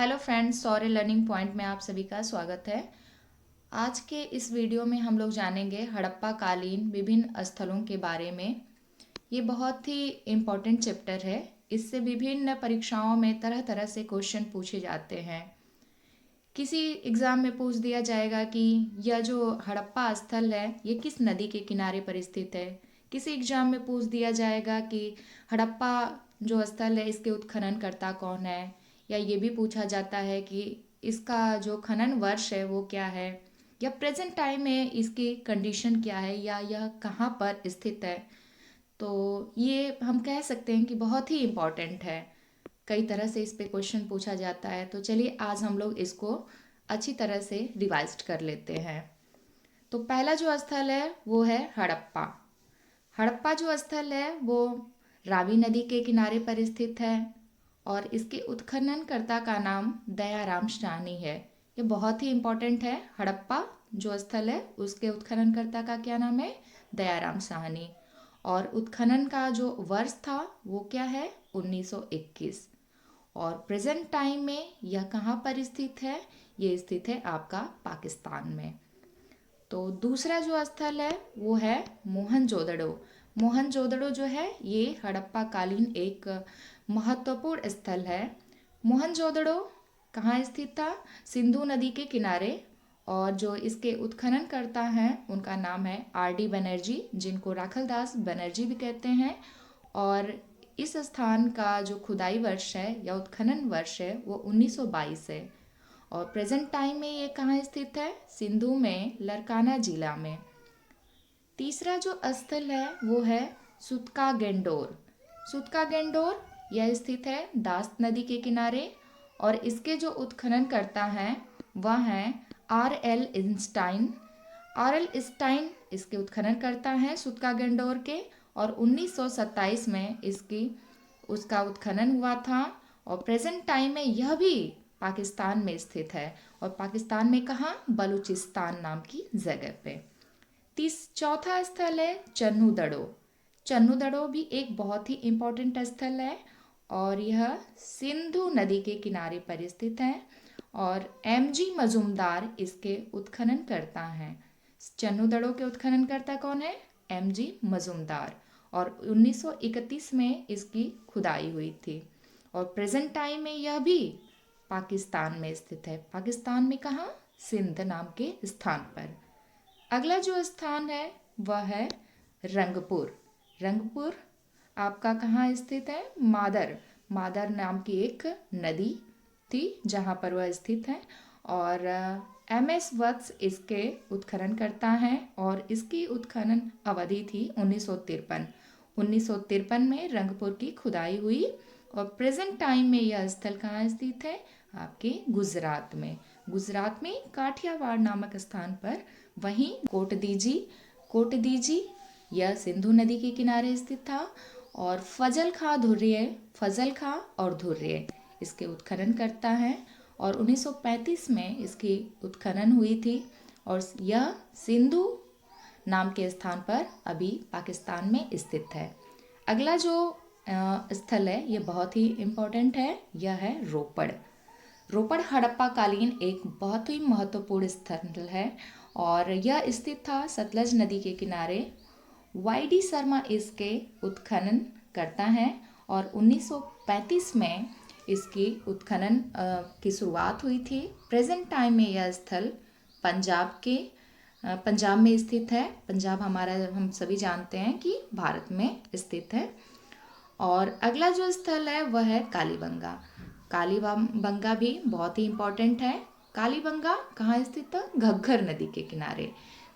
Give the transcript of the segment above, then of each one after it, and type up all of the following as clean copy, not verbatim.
Hello friends, सौर्य learning point में आप सभी का स्वागत है। आज के इस वीडियो में हम लोग जानेंगे हड़प्पा कालीन विभिन्न स्थलों के बारे में। ये बहुत ही इम्पोर्टेंट चैप्टर है। इससे विभिन्न परीक्षाओं में तरह तरह से क्वेश्चन पूछे जाते हैं। किसी एग्ज़ाम में पूछ दिया जाएगा कि यह जो हड़प्पा स्थल है ये किस नदी के किनारे पर स्थित है। किसी एग्ज़ाम में पूछ दिया जाएगा कि हड़प्पा जो स्थल है इसके उत्खननकर्ता कौन है। या ये भी पूछा जाता है कि इसका जो खनन वर्ष है वो क्या है, या प्रेजेंट टाइम में इसकी कंडीशन क्या है, या यह कहाँ पर स्थित है। तो ये हम कह सकते हैं कि बहुत ही इम्पॉर्टेंट है। कई तरह से इस पे क्वेश्चन पूछा जाता है। तो चलिए आज हम लोग इसको अच्छी तरह से रिवाइज कर लेते हैं। तो पहला जो स्थल है वो है हड़प्पा। हड़प्पा जो स्थल है वो रावी नदी के किनारे पर स्थित है और इसके उत्खननकर्ता का नाम दयाराम साहनी है। ये बहुत ही इम्पोर्टेंट है। हड़प्पा जो स्थल है उसके उत्खननकर्ता का क्या नाम है? दयाराम साहनी। और उत्खनन का जो वर्ष था वो क्या है? 1921। और प्रेजेंट टाइम में यह कहाँ पर स्थित है? ये स्थित है आपका पाकिस्तान में। तो दूसरा जो स्थल है वो है मोहनजोदड़ो। मोहनजोदड़ो जो है ये हड़प्पा कालीन एक महत्वपूर्ण स्थल है। मोहनजोदड़ो कहाँ स्थित था? सिंधु नदी के किनारे। और जो इसके उत्खननकर्ता हैं उनका नाम है R.D. बनर्जी, जिनको राखलदास बनर्जी भी कहते हैं। और इस स्थान का जो खुदाई वर्ष है या उत्खनन वर्ष है वो 1922 है। और प्रेजेंट टाइम में ये कहाँ स्थित है? सिंधु में लरकाना जिला में। तीसरा जो स्थल है वो है सुतका गेंडोर। सुतका गेंडोर यह स्थित है दास्त नदी के किनारे। और इसके जो उत्खनन करता है वह हैं R.L. इंस्टाइन। R.L. इंस्टाइन इसके उत्खनन करता है सुतका गेंडोर के। और 1927 में उसका उत्खनन हुआ था। और प्रेजेंट टाइम में यह भी पाकिस्तान में स्थित है। और पाकिस्तान में कहाँ? बलूचिस्तान नाम की जगह पे। चौथा स्थल है चन्नू दड़ो। चन्नू दड़ो भी एक बहुत ही इम्पोर्टेंट स्थल है और यह सिंधु नदी के किनारे पर स्थित है। और M.G. मजूमदार इसके उत्खनन करता है। चन्नू दड़ो के उत्खनन करता कौन है? M.G. मजूमदार। और 1931 में इसकी खुदाई हुई थी। और प्रेजेंट टाइम में यह भी पाकिस्तान में स्थित है। पाकिस्तान में कहाँ? सिंध नाम के स्थान पर। अगला जो स्थान है वह है रंगपुर। रंगपुर आपका कहाँ स्थित है? मादर। मादर नाम की एक नदी थी जहाँ पर वह स्थित है। और M.S. वत्स इसके उत्खनन करता है और इसकी उत्खनन अवधि थी 1953। 1953 में रंगपुर की खुदाई हुई। और प्रेजेंट टाइम में यह स्थल कहाँ स्थित है? आपके गुजरात में। गुजरात में काठियावाड़ नामक स्थान पर। वहीं कोटदीजी यह सिंधु नदी के किनारे स्थित था। और फजल खां और धुर्य इसके उत्खनन करता है। और 1935 में इसकी उत्खनन हुई थी। और यह सिंधु नाम के स्थान पर अभी पाकिस्तान में स्थित है। अगला जो स्थल है ये बहुत ही इम्पोर्टेंट है। यह है रोपड़। रोपड़ हड़प्पा कालीन एक बहुत ही महत्वपूर्ण स्थल है और यह स्थित था सतलज नदी के किनारे। Y.D. शर्मा इसके उत्खनन करता है। और 1935 में इसकी उत्खनन की शुरुआत हुई थी। प्रेजेंट टाइम में यह स्थल पंजाब में स्थित है। पंजाब हमारा हम सभी जानते हैं कि भारत में स्थित है। और अगला जो स्थल है वह है कालीबंगा। कालीबंगा भी बहुत ही इम्पोर्टेंट है। कालीबंगा कहाँ स्थित है? घग्गर नदी के किनारे।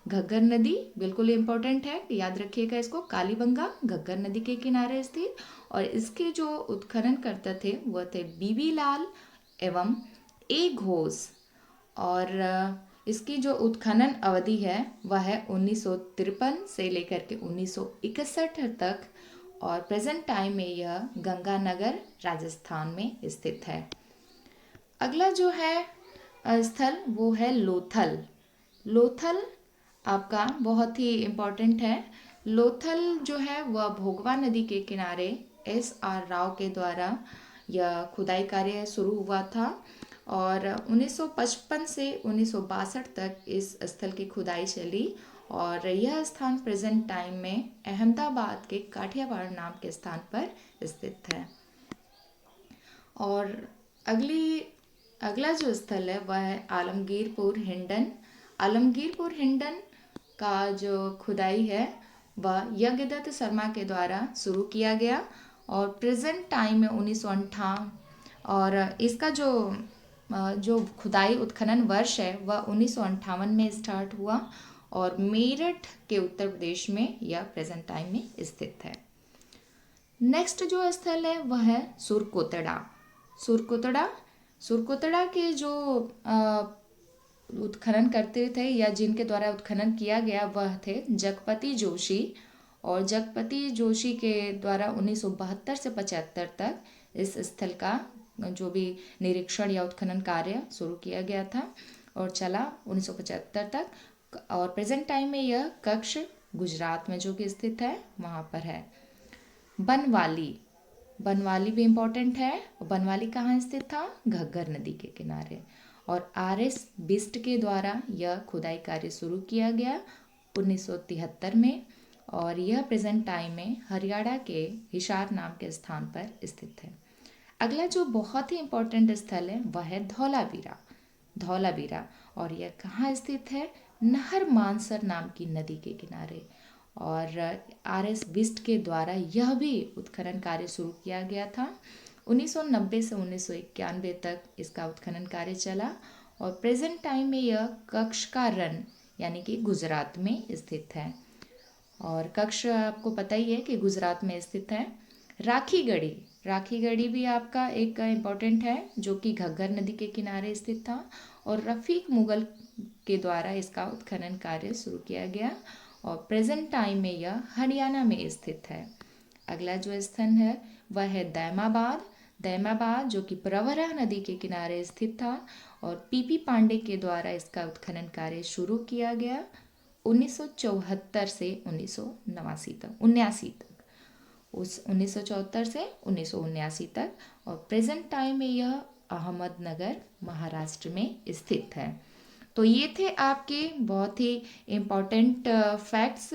घग्गर नदी बिल्कुल इम्पोर्टेंट है, याद रखिएगा इसको। कालीबंगा घग्गर नदी के किनारे स्थित। और इसके जो उत्खनन करते थे वह थे बीबी लाल एवं A. घोष। और इसकी जो उत्खनन अवधि है वह है 1953 से लेकर के 1961 तक। और प्रेजेंट टाइम में यह गंगानगर राजस्थान में स्थित है। अगला जो है स्थल वो है लोथल। लोथल आपका बहुत ही इम्पोर्टेंट है। लोथल जो है वह भोगवा नदी के किनारे S.R. राव के द्वारा यह खुदाई कार्य शुरू हुआ था। और 1955 से 1962 तक इस स्थल की खुदाई चली और यह स्थान प्रेजेंट टाइम में अहमदाबाद के काठियावाड़ नाम के स्थान पर स्थित है। और अगला जो स्थल है वह है आलमगीरपुर हिंडन। आलमगीरपुर हिंडन का जो खुदाई है वह यज्ञदत्त शर्मा के द्वारा शुरू किया गया और प्रेजेंट टाइम में 1958 और इसका जो खुदाई उत्खनन वर्ष है वह 1958 में स्टार्ट हुआ और मेरठ के उत्तर प्रदेश में यह प्रेजेंट टाइम में स्थित है। नेक्स्ट जो स्थल है वह है सुरकोतड़ा। सुरकोतड़ा के जो उत्खनन करते थे या जिनके द्वारा उत्खनन किया गया वह थे जगपति जोशी। और जगपति जोशी के द्वारा 1972 से 75 तक इस स्थल का जो भी निरीक्षण या उत्खनन कार्य शुरू किया गया था और चला 1975 तक। और प्रेजेंट टाइम में यह कक्ष गुजरात में जो कि स्थित है वहाँ पर है। बनवाली भी इम्पोर्टेंट है। बनवाली कहाँ स्थित था? घग्गर नदी के किनारे। और आर.एस. बिस्ट के द्वारा यह खुदाई कार्य शुरू किया गया 1973 में और यह प्रेजेंट टाइम में हरियाणा के हिसार नाम के स्थान पर स्थित है। अगला जो बहुत ही इम्पोर्टेंट स्थल है वह है धौलावीरा और यह कहाँ स्थित है? नहर मानसर नाम की नदी के किनारे। और आर.एस. बिस्ट के द्वारा यह भी उत्खनन कार्य शुरू किया गया था 1990 से 1991 तक इसका उत्खनन कार्य चला और प्रेजेंट टाइम में यह कक्ष का रन यानी कि गुजरात में स्थित है। और कक्ष आपको पता ही है कि गुजरात में स्थित है। राखीगढ़ी भी आपका एक इम्पॉर्टेंट है जो कि घग्गर नदी के किनारे स्थित था और रफ़ीक मुगल के द्वारा इसका उत्खनन कार्य शुरू किया गया और प्रेजेंट टाइम में यह हरियाणा में स्थित है। अगला जो स्थल है वह है दैमाबाद जो कि प्रवरा नदी के किनारे स्थित था और पीपी पांडे के द्वारा इसका उत्खनन कार्य शुरू किया गया 1974 से 1979 तक। 1974 से 1979 तक और प्रेजेंट टाइम में यह अहमदनगर महाराष्ट्र में स्थित है। तो ये थे आपके बहुत ही इम्पॉर्टेंट फैक्ट्स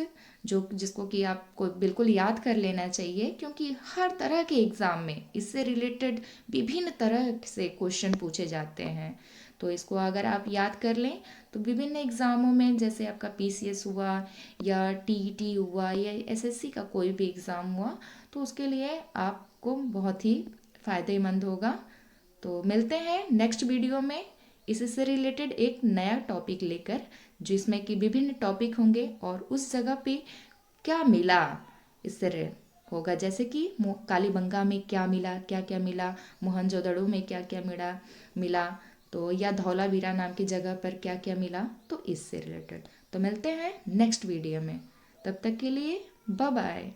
जिसको कि आपको बिल्कुल याद कर लेना चाहिए क्योंकि हर तरह के एग्ज़ाम में इससे रिलेटेड विभिन्न तरह से क्वेश्चन पूछे जाते हैं। तो इसको अगर आप याद कर लें तो विभिन्न एग्ज़ामों में जैसे आपका पीसीएस हुआ या टीईटी हुआ या एसएससी का कोई भी एग्ज़ाम हुआ तो उसके लिए आपको बहुत ही फ़ायदेमंद होगा। तो मिलते हैं नेक्स्ट वीडियो में इससे रिलेटेड एक नया टॉपिक लेकर जिसमें कि विभिन्न टॉपिक होंगे और उस जगह पे क्या मिला इससे होगा, जैसे कि कालीबंगा में क्या मिला, मोहनजोदड़ो में क्या मिला तो या धौलावीरा नाम की जगह पर क्या क्या मिला, तो इससे रिलेटेड। तो मिलते हैं नेक्स्ट वीडियो में, तब तक के लिए बाय बाय।